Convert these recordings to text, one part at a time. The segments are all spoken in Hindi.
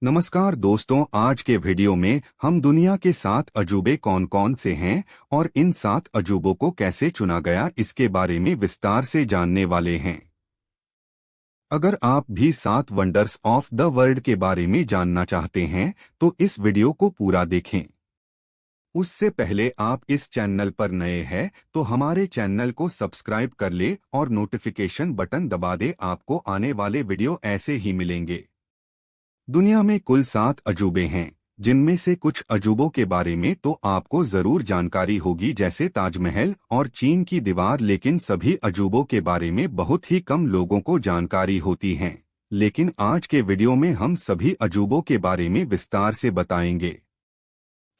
नमस्कार दोस्तों, आज के वीडियो में हम दुनिया के 7 अजूबे कौन कौन से हैं और इन 7 अजूबों को कैसे चुना गया इसके बारे में विस्तार से जानने वाले हैं। अगर आप भी 7 वंडर्स ऑफ द वर्ल्ड के बारे में जानना चाहते हैं तो इस वीडियो को पूरा देखें। उससे पहले आप इस चैनल पर नए हैं तो हमारे चैनल को सब्सक्राइब कर ले और नोटिफिकेशन बटन दबा दे, आपको आने वाले वीडियो ऐसे ही मिलेंगे। दुनिया में कुल 7 अजूबे हैं, जिनमें से कुछ अजूबों के बारे में तो आपको जरूर जानकारी होगी, जैसे ताजमहल और चीन की दीवार, लेकिन सभी अजूबों के बारे में बहुत ही कम लोगों को जानकारी होती है। लेकिन आज के वीडियो में हम सभी अजूबों के बारे में विस्तार से बताएंगे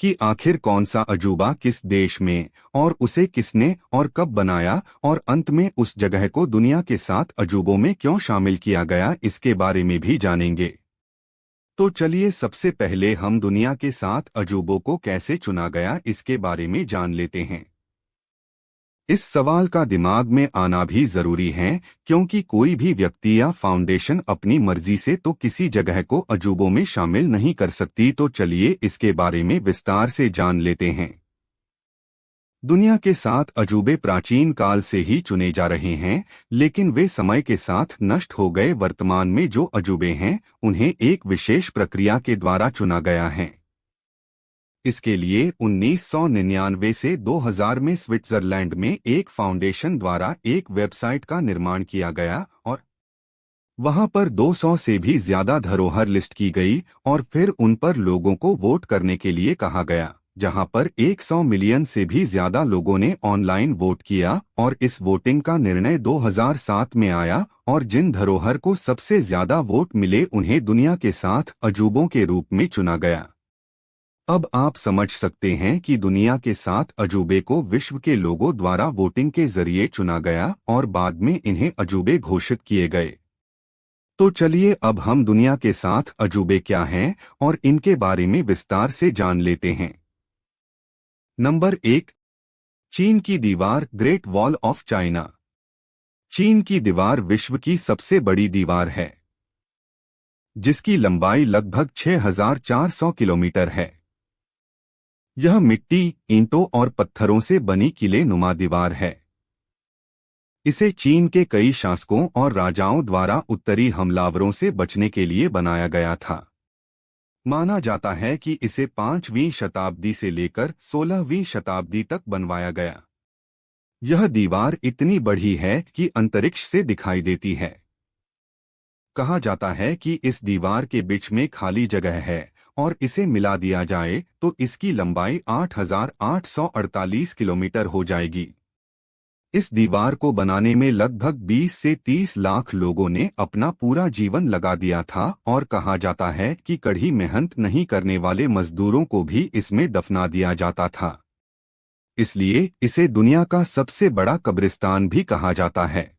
कि आखिर कौन सा अजूबा किस देश में और उसे किसने और कब बनाया, और अंत में उस जगह को दुनिया के 7 अजूबों में क्यों शामिल किया गया, इसके बारे में भी जानेंगे। तो चलिए सबसे पहले हम दुनिया के 7 अजूबों को कैसे चुना गया इसके बारे में जान लेते हैं। इस सवाल का दिमाग में आना भी जरूरी है, क्योंकि कोई भी व्यक्ति या फाउंडेशन अपनी मर्जी से तो किसी जगह को अजूबों में शामिल नहीं कर सकती। तो चलिए इसके बारे में विस्तार से जान लेते हैं। दुनिया के 7 अजूबे प्राचीन काल से ही चुने जा रहे हैं, लेकिन वे समय के साथ नष्ट हो गए। वर्तमान में जो अजूबे हैं उन्हें एक विशेष प्रक्रिया के द्वारा चुना गया है। इसके लिए 1999 से 2000 में स्विट्जरलैंड में एक फाउंडेशन द्वारा एक वेबसाइट का निर्माण किया गया और वहां पर 200 से भी ज्यादा धरोहर लिस्ट की गई और फिर उन पर लोगों को वोट करने के लिए कहा गया, जहां पर 100 मिलियन से भी ज्यादा लोगों ने ऑनलाइन वोट किया और इस वोटिंग का निर्णय 2007 में आया और जिन धरोहर को सबसे ज्यादा वोट मिले उन्हें दुनिया के 7 अजूबों के रूप में चुना गया। अब आप समझ सकते हैं कि दुनिया के 7 अजूबे को विश्व के लोगों द्वारा वोटिंग के जरिए चुना गया और बाद में इन्हें अजूबे घोषित किए गए। तो चलिए अब हम दुनिया के 7 अजूबे क्या हैं और इनके बारे में विस्तार से जान लेते हैं। नंबर 1, चीन की दीवार, ग्रेट वॉल ऑफ चाइना। चीन की दीवार विश्व की सबसे बड़ी दीवार है, जिसकी लंबाई लगभग 6400 किलोमीटर है। यह मिट्टी, ईंटों और पत्थरों से बनी किले नुमा दीवार है। इसे चीन के कई शासकों और राजाओं द्वारा उत्तरी हमलावरों से बचने के लिए बनाया गया था। माना जाता है कि इसे 5वीं शताब्दी से लेकर 16वीं शताब्दी तक बनवाया गया। यह दीवार इतनी बड़ी है कि अंतरिक्ष से दिखाई देती है। कहा जाता है कि इस दीवार के बीच में खाली जगह है और इसे मिला दिया जाए तो इसकी लंबाई 8848 किलोमीटर हो जाएगी। इस दीवार को बनाने में लगभग 20 से 30 लाख लोगों ने अपना पूरा जीवन लगा दिया था और कहा जाता है कि कड़ी मेहनत नहीं करने वाले मजदूरों को भी इसमें दफना दिया जाता था। इसलिए इसे दुनिया का सबसे बड़ा कब्रिस्तान भी कहा जाता है।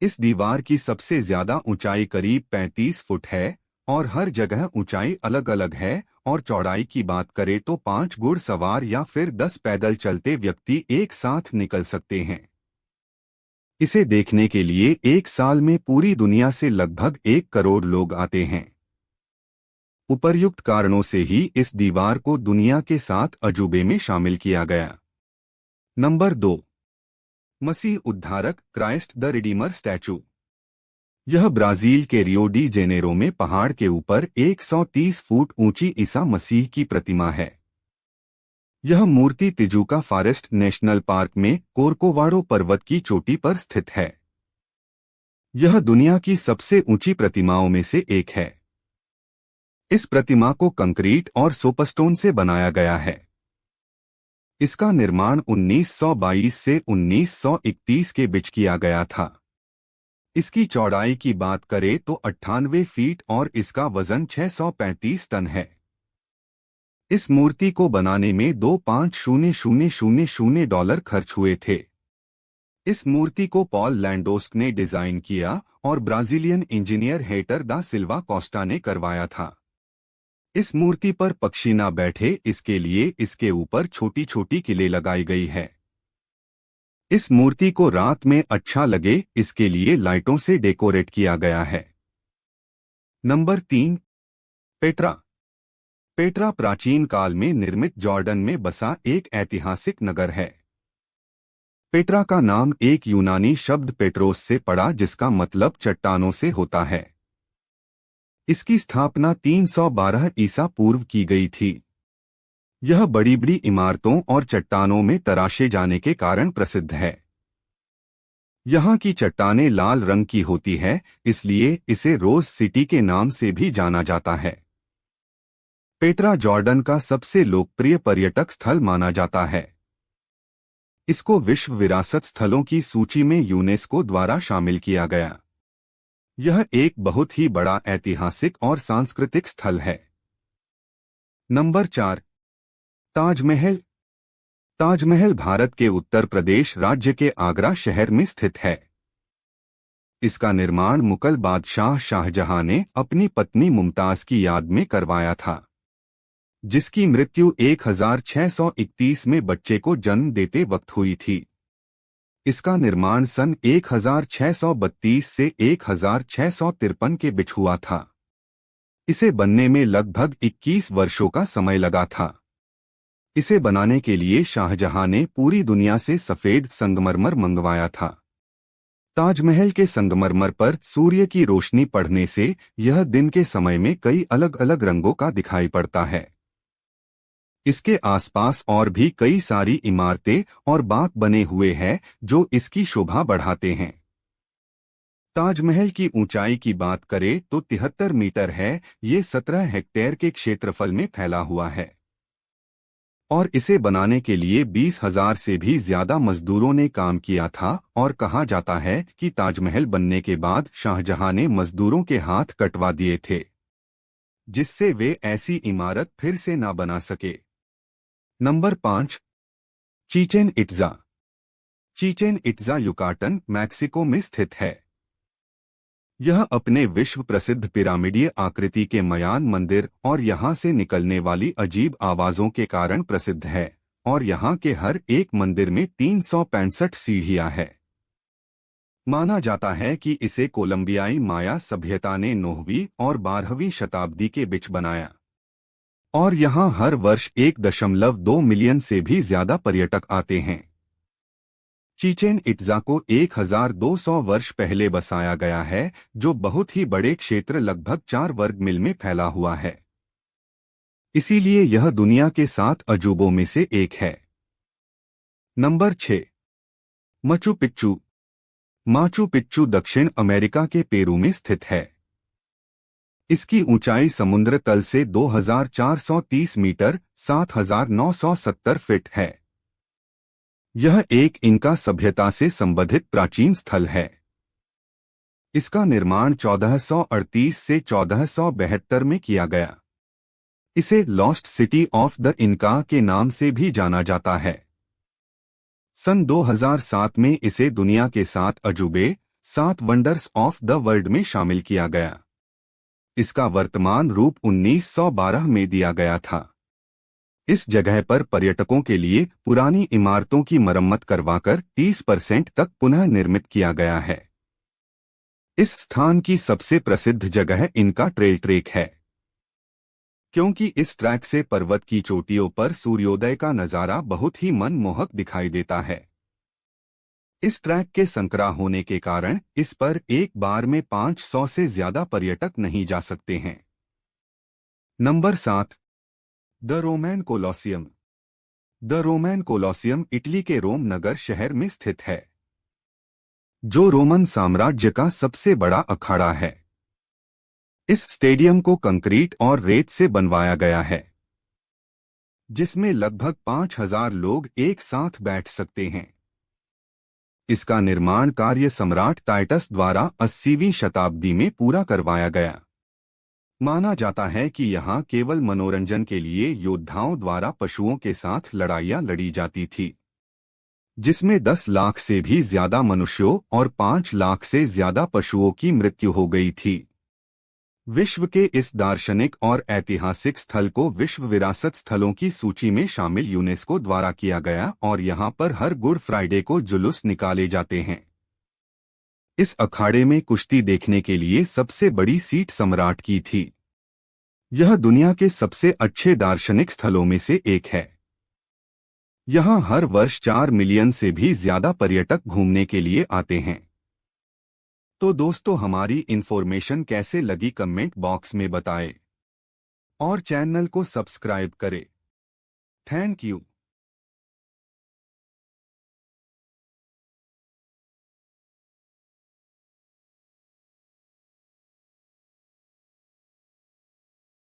इस दीवार की सबसे ज्यादा ऊंचाई करीब 35 फुट है और हर जगह ऊंचाई अलग अलग है, और चौड़ाई की बात करें तो 5 घुड़सवार या फिर 10 पैदल चलते व्यक्ति एक साथ निकल सकते हैं। इसे देखने के लिए एक साल में पूरी दुनिया से लगभग 1 करोड़ लोग आते हैं। उपर्युक्त कारणों से ही इस दीवार को दुनिया के 7 अजूबे में शामिल किया गया। नंबर 2, मसीह उद्धारक, क्राइस्ट द रिडीमर स्टैचू। यह ब्राजील के रियो डी जेनेरो में पहाड़ के ऊपर 130 फुट ऊंची ईसा मसीह की प्रतिमा है। यह मूर्ति तिजुका फॉरेस्ट नेशनल पार्क में कोरकोवाडो पर्वत की चोटी पर स्थित है। यह दुनिया की सबसे ऊंची प्रतिमाओं में से एक है। इस प्रतिमा को कंक्रीट और सोपस्टोन से बनाया गया है। इसका निर्माण 1922 से 1931 के बीच किया गया था। इसकी चौड़ाई की बात करें तो 98 फीट और इसका वजन 635 टन है। इस मूर्ति को बनाने में $25,000 खर्च हुए थे। इस मूर्ति को पॉल लैंडोस्क ने डिजाइन किया और ब्राजीलियन इंजीनियर हेटर दा सिल्वा कोस्टा ने करवाया था। इस मूर्ति पर पक्षी ना बैठे इसके लिए इसके ऊपर छोटी छोटी किले लगाई गई है। इस मूर्ति को रात में अच्छा लगे इसके लिए लाइटों से डेकोरेट किया गया है। Number 3, Petra. पेट्रा प्राचीन काल में निर्मित जॉर्डन में बसा एक ऐतिहासिक नगर है। पेट्रा का नाम एक यूनानी शब्द पेट्रोस से पड़ा, जिसका मतलब चट्टानों से होता है। इसकी स्थापना 312 ईसा पूर्व की गई थी। यह बड़ी बड़ी इमारतों और चट्टानों में तराशे जाने के कारण प्रसिद्ध है। यहाँ की चट्टानें लाल रंग की होती है, इसलिए इसे रोज सिटी के नाम से भी जाना जाता है। पेट्रा जॉर्डन का सबसे लोकप्रिय पर्यटक स्थल माना जाता है। इसको विश्व विरासत स्थलों की सूची में यूनेस्को द्वारा शामिल किया गया। यह एक बहुत ही बड़ा ऐतिहासिक और सांस्कृतिक स्थल है। नंबर 4, ताजमहल। ताजमहल भारत के उत्तर प्रदेश राज्य के आगरा शहर में स्थित है। इसका निर्माण मुगल बादशाह शाहजहां ने अपनी पत्नी मुमताज की याद में करवाया था, जिसकी मृत्यु 1631 में बच्चे को जन्म देते वक्त हुई थी। इसका निर्माण सन 1632 से 1653 के बीच हुआ था। इसे बनने में लगभग 21 वर्षों का समय लगा था। इसे बनाने के लिए शाहजहां ने पूरी दुनिया से सफेद संगमरमर मंगवाया था। ताजमहल के संगमरमर पर सूर्य की रोशनी पड़ने से यह दिन के समय में कई अलग अलग रंगों का दिखाई पड़ता है। इसके आसपास और भी कई सारी इमारतें और बाग बने हुए हैं जो इसकी शोभा बढ़ाते हैं। ताजमहल की ऊंचाई की बात करें तो 73 मीटर है। ये 17 हेक्टेयर के क्षेत्रफल में फैला हुआ है और इसे बनाने के लिए 20,000 से भी ज्यादा मजदूरों ने काम किया था। और कहा जाता है कि ताजमहल बनने के बाद शाहजहां ने मजदूरों के हाथ कटवा दिए थे, जिससे वे ऐसी इमारत फिर से ना बना सके। Number 5, Chichen Itza. Chichen Itza Yucatan, Mexico में स्थित है। यह अपने विश्व प्रसिद्ध पिरामिडीय आकृति के मयान मंदिर और यहाँ से निकलने वाली अजीब आवाजों के कारण प्रसिद्ध है। और यहाँ के हर एक मंदिर में 365 सीढ़ियाँ हैं। माना जाता है कि इसे कोलंबियाई माया सभ्यता ने 9वीं और 12वीं शताब्दी के बीच बनाया। और यहाँ हर वर्ष 1.2 मिलियन से भी ज्यादा पर्यटक आते हैं। चिचेन इट्जा को 1200 वर्ष पहले बसाया गया है, जो बहुत ही बड़े क्षेत्र लगभग 4 वर्ग मील में फैला हुआ है। इसीलिए यह दुनिया के 7 अजूबों में से एक है। Number 6, Machu Picchu. Machu Picchu दक्षिण अमेरिका के पेरू में स्थित है। इसकी ऊंचाई समुद्र तल से 2430 मीटर 7970 फीट है। यह एक इंका सभ्यता से संबंधित प्राचीन स्थल है। इसका निर्माण 1438 से 1472 में किया गया। इसे lost city of the Inca के नाम से भी जाना जाता है। सन 2007 में इसे दुनिया के 7 अजूबे 7 वंडर्स ऑफ द वर्ल्ड में शामिल किया गया। इसका वर्तमान रूप 1912 में दिया गया था। इस जगह पर पर्यटकों के लिए पुरानी इमारतों की मरम्मत करवाकर 30% तक पुनः निर्मित किया गया है। इस स्थान की सबसे प्रसिद्ध जगह इनका ट्रेल ट्रेक है, क्योंकि इस ट्रैक से पर्वत की चोटियों पर सूर्योदय का नजारा बहुत ही मनमोहक दिखाई देता है। इस ट्रैक के संकरा होने के कारण इस पर एक बार में 500 से ज्यादा पर्यटक नहीं जा सकते हैं। Number 7, the Roman Colosseum. The Roman Colosseum Italy के रोम नगर शहर में स्थित है, जो रोमन साम्राज्य का सबसे बड़ा अखाड़ा है। इस स्टेडियम को कंक्रीट और रेत से बनवाया गया है, जिसमें लगभग 5000 लोग एक साथ बैठ सकते हैं। इसका निर्माण कार्य सम्राट टाइटस द्वारा 80वीं शताब्दी में पूरा करवाया गया। माना जाता है कि यहाँ केवल मनोरंजन के लिए योद्धाओं द्वारा पशुओं के साथ लड़ाइयाँ लड़ी जाती थी, जिसमें 10 लाख से भी ज्यादा मनुष्यों और 5 लाख से ज्यादा पशुओं की मृत्यु हो गई थी। विश्व के इस दार्शनिक और ऐतिहासिक स्थल को विश्व विरासत स्थलों की सूची में शामिल यूनेस्को द्वारा किया गया और यहाँ पर हर गुड फ्राइडे को जुलूस निकाले जाते हैं। इस अखाड़े में कुश्ती देखने के लिए सबसे बड़ी सीट सम्राट की थी। यह दुनिया के सबसे अच्छे दार्शनिक स्थलों में से एक है। यहाँ हर वर्ष 4 मिलियन से भी ज्यादा पर्यटक घूमने के लिए आते हैं। तो दोस्तों, हमारी इंफॉर्मेशन कैसे लगी कमेंट बॉक्स में बताएं और चैनल को सब्सक्राइब करें। Thank you.